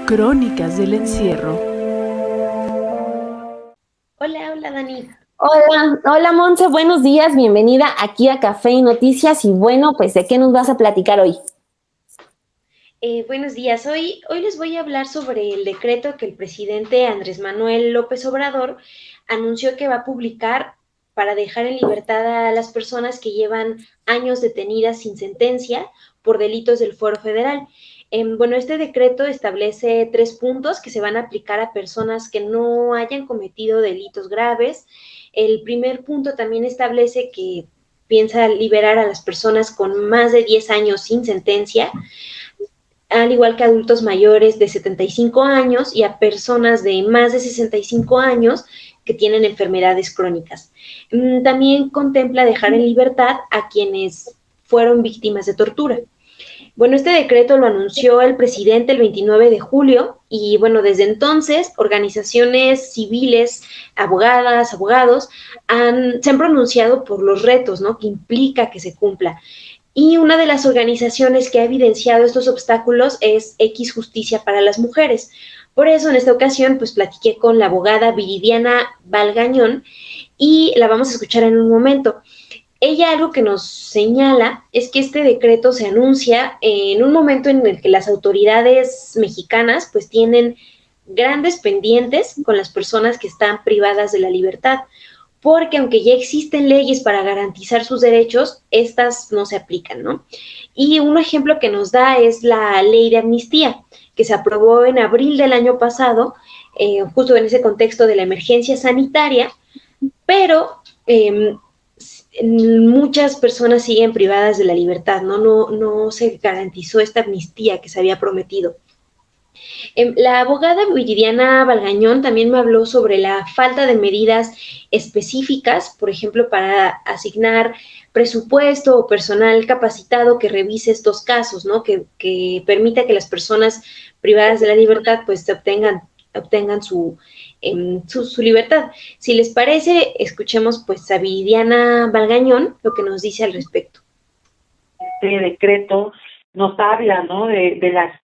Crónicas del encierro. Hola Dani. Hola Monse, buenos días, bienvenida aquí a Café y Noticias y bueno, pues ¿de qué nos vas a platicar hoy? Buenos días. Hoy les voy a hablar sobre el decreto que el presidente Andrés Manuel López Obrador anunció que va a publicar para dejar en libertad a las personas que llevan años detenidas sin sentencia por delitos del Fuero Federal. Bueno, este decreto establece 3 puntos que se van a aplicar a personas que no hayan cometido delitos graves. El primer punto también establece que piensa liberar a las personas con más de 10 años sin sentencia, al igual que a adultos mayores de 75 años y a personas de más de 65 años que tienen enfermedades crónicas. También contempla dejar en libertad a quienes fueron víctimas de tortura. Bueno, este decreto lo anunció el presidente el 29 de julio y bueno, desde entonces organizaciones civiles, abogadas, abogados se han pronunciado por los retos, ¿no?, que implica que se cumpla. Y una de las organizaciones que ha evidenciado estos obstáculos es X Justicia para las Mujeres. Por eso, en esta ocasión, pues platiqué con la abogada Viridiana Balgañón y la vamos a escuchar en un momento. Ella algo que nos señala es que este decreto se anuncia en un momento en el que las autoridades mexicanas pues tienen grandes pendientes con las personas que están privadas de la libertad, porque aunque ya existen leyes para garantizar sus derechos, estas no se aplican, ¿no? Y un ejemplo que nos da es la ley de amnistía, que se aprobó en abril del año pasado, justo en ese contexto de la emergencia sanitaria, pero muchas personas siguen privadas de la libertad, ¿no? No se garantizó esta amnistía que se había prometido. La abogada Viridiana Balgañón también me habló sobre la falta de medidas específicas, por ejemplo, para asignar presupuesto o personal capacitado que revise estos casos, ¿no? Que permita que las personas privadas de la libertad pues obtengan su libertad. Si les parece, escuchemos pues a Viridiana Balgañón lo que nos dice al respecto. Este decreto nos habla, ¿no?, de las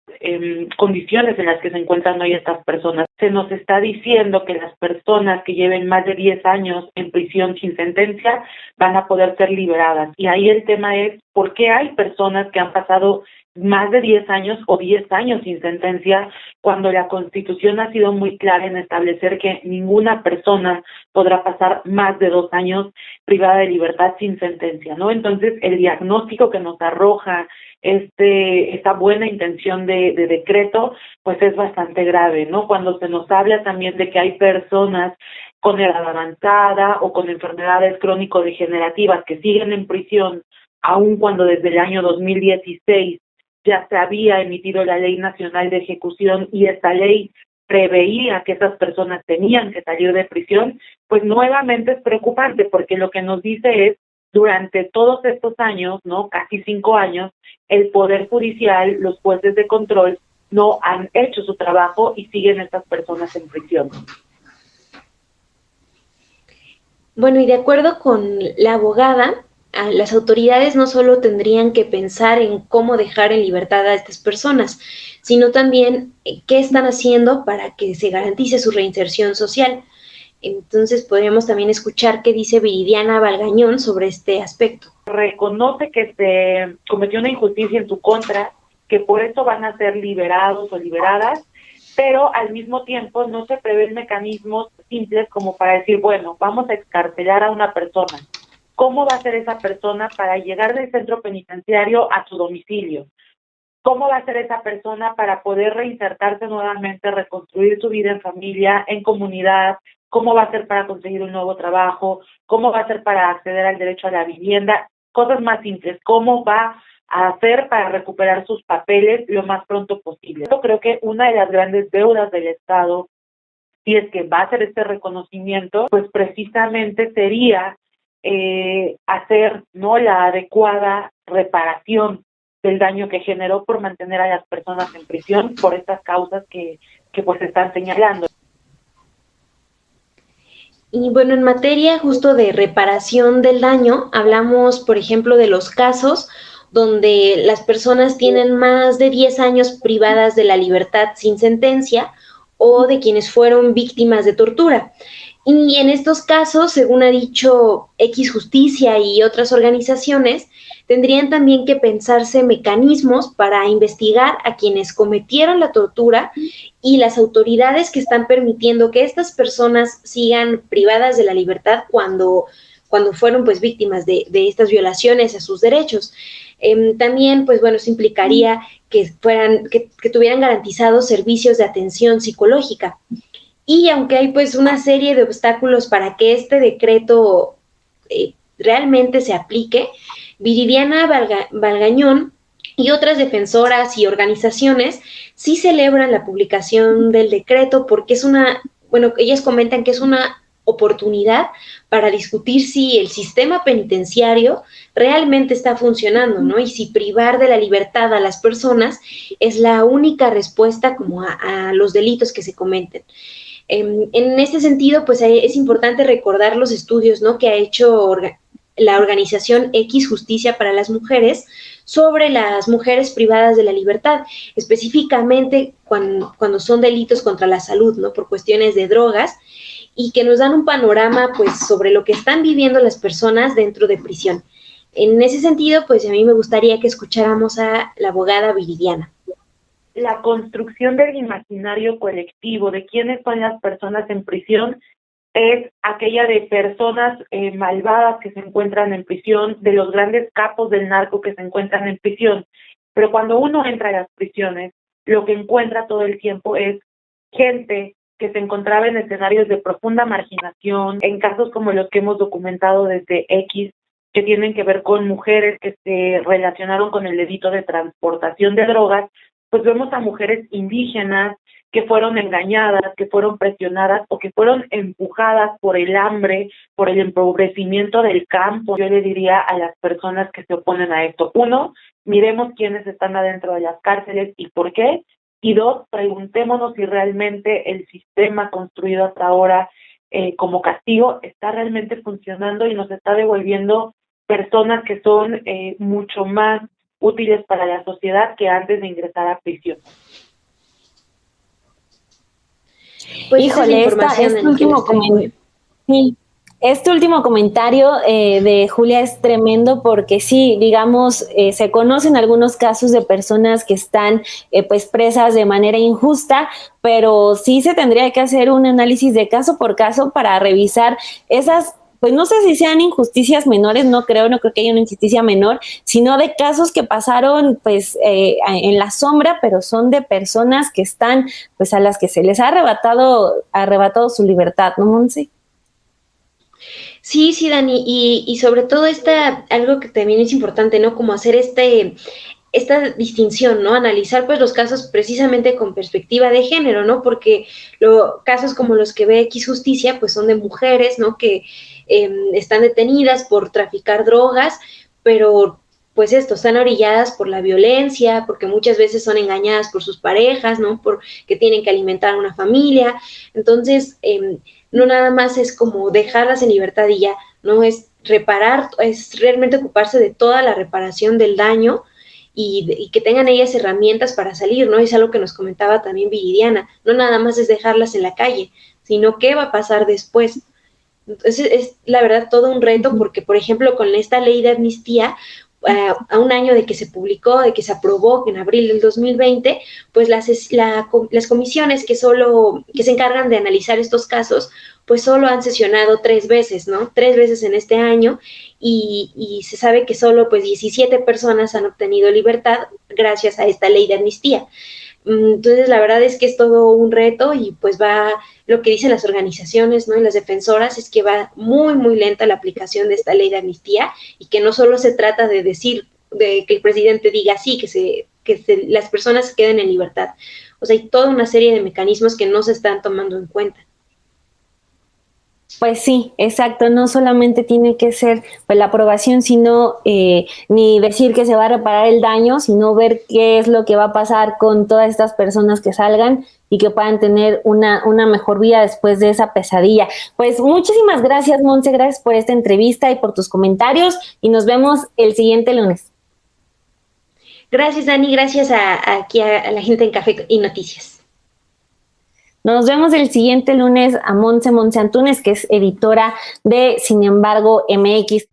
condiciones en las que se encuentran hoy estas personas. Se nos está diciendo que las personas que lleven más de 10 años en prisión sin sentencia van a poder ser liberadas. Y ahí el tema es, ¿por qué hay personas que han pasado más de 10 años o 10 años sin sentencia, cuando la Constitución ha sido muy clara en establecer que ninguna persona podrá pasar más de 2 años privada de libertad sin sentencia, ¿no? Entonces, el diagnóstico que nos arroja esta buena intención de decreto, pues es bastante grave, ¿no? Cuando se nos habla también de que hay personas con edad avanzada o con enfermedades crónico-degenerativas que siguen en prisión, aun cuando desde el año 2016 ya se había emitido la Ley Nacional de Ejecución y esta ley preveía que esas personas tenían que salir de prisión, pues nuevamente es preocupante, porque lo que nos dice es, durante todos estos años, ¿no?, casi 5 años, el Poder Judicial, los jueces de control, no han hecho su trabajo y siguen estas personas en prisión. Bueno, y de acuerdo con la abogada, las autoridades no solo tendrían que pensar en cómo dejar en libertad a estas personas, sino también qué están haciendo para que se garantice su reinserción social. Entonces podríamos también escuchar qué dice Viridiana Balgañón sobre este aspecto. Reconoce que se cometió una injusticia en su contra, que por eso van a ser liberados o liberadas, pero al mismo tiempo no se prevén mecanismos simples como para decir, bueno, vamos a excarcelar a una persona. ¿Cómo va a ser esa persona para llegar del centro penitenciario a su domicilio? ¿Cómo va a ser esa persona para poder reinsertarse nuevamente, reconstruir su vida en familia, en comunidad? ¿Cómo va a ser para conseguir un nuevo trabajo? ¿Cómo va a ser para acceder al derecho a la vivienda? Cosas más simples. ¿Cómo va a hacer para recuperar sus papeles lo más pronto posible? Yo creo que una de las grandes deudas del Estado, si es que va a hacer este reconocimiento, pues precisamente sería hacer, ¿no?, la adecuada reparación del daño que generó por mantener a las personas en prisión por estas causas que pues están señalando. Y bueno, en materia justo de reparación del daño, hablamos, por ejemplo, de los casos donde las personas tienen más de 10 años privadas de la libertad sin sentencia o de quienes fueron víctimas de tortura. Y en estos casos, según ha dicho X Justicia y otras organizaciones, tendrían también que pensarse mecanismos para investigar a quienes cometieron la tortura y las autoridades que están permitiendo que estas personas sigan privadas de la libertad cuando fueron pues víctimas de estas violaciones a sus derechos. También, pues bueno, eso implicaría que tuvieran garantizados servicios de atención psicológica. Y aunque hay pues una serie de obstáculos para que este decreto realmente se aplique, Viridiana Valgañón y otras defensoras y organizaciones sí celebran la publicación del decreto porque ellas comentan que es una oportunidad para discutir si el sistema penitenciario realmente está funcionando, ¿no? Y si privar de la libertad a las personas es la única respuesta como a los delitos que se cometen. En este sentido, pues es importante recordar los estudios, ¿no?, que ha hecho la organización X Justicia para las Mujeres sobre las mujeres privadas de la libertad, específicamente cuando son delitos contra la salud, ¿no?, por cuestiones de drogas, y que nos dan un panorama pues sobre lo que están viviendo las personas dentro de prisión. En ese sentido, pues a mí me gustaría que escucháramos a la abogada Viridiana. La construcción del imaginario colectivo de quiénes son las personas en prisión es aquella de personas malvadas que se encuentran en prisión, de los grandes capos del narco que se encuentran en prisión. Pero cuando uno entra a las prisiones, lo que encuentra todo el tiempo es gente que se encontraba en escenarios de profunda marginación, en casos como los que hemos documentado desde X, que tienen que ver con mujeres que se relacionaron con el delito de transportación de drogas. Pues vemos a mujeres indígenas que fueron engañadas, que fueron presionadas o que fueron empujadas por el hambre, por el empobrecimiento del campo. Yo le diría a las personas que se oponen a esto: 1, miremos quiénes están adentro de las cárceles y por qué, y 2, preguntémonos si realmente el sistema construido hasta ahora como castigo está realmente funcionando y nos está devolviendo personas que son mucho más útiles para la sociedad que antes de ingresar a prisión. Pues híjole, este último comentario de Julia es tremendo porque sí, digamos, se conocen algunos casos de personas que están pues presas de manera injusta, pero sí se tendría que hacer un análisis de caso por caso para revisar esas, pues no sé si sean injusticias menores, no creo que haya una injusticia menor, sino de casos que pasaron pues en la sombra, pero son de personas que están, pues a las que se les ha arrebatado su libertad, ¿no, Monse? Sí, Dani, y sobre todo algo que también es importante, ¿no?, como hacer esta distinción, ¿no?, analizar pues los casos precisamente con perspectiva de género, ¿no?, porque casos como los que ve X Justicia pues son de mujeres, ¿no?, que están detenidas por traficar drogas, pero pues están orilladas por la violencia, porque muchas veces son engañadas por sus parejas, ¿no?, porque tienen que alimentar a una familia. Entonces, no nada más es como dejarlas en libertad y ya, no es reparar, es realmente ocuparse de toda la reparación del daño y que tengan ellas herramientas para salir, ¿no? Es algo que nos comentaba también Viridiana, no nada más es dejarlas en la calle, sino qué va a pasar después. Entonces es la verdad todo un reto porque, por ejemplo, con esta ley de amnistía, a un año de que se publicó, de que se aprobó en abril del 2020, pues las comisiones que se encargan de analizar estos casos, pues solo han sesionado 3 veces, ¿no? 3 veces en este año y se sabe que solo pues 17 personas han obtenido libertad gracias a esta ley de amnistía. Entonces, la verdad es que es todo un reto y pues lo que dicen las organizaciones, ¿no?, y las defensoras es que va muy, muy lenta la aplicación de esta ley de amnistía y que no solo se trata de decir, de que el presidente diga sí, que las personas se queden en libertad. O sea, hay toda una serie de mecanismos que no se están tomando en cuenta. Pues sí, exacto, no solamente tiene que ser pues la aprobación, sino ni decir que se va a reparar el daño, sino ver qué es lo que va a pasar con todas estas personas que salgan y que puedan tener una mejor vida después de esa pesadilla. Pues muchísimas gracias, Monse, gracias por esta entrevista y por tus comentarios y nos vemos el siguiente lunes. Gracias, Dani, gracias aquí a la gente en Café y Noticias. Nos vemos el siguiente lunes a Montse Antunes, que es editora de Sin embargo MX.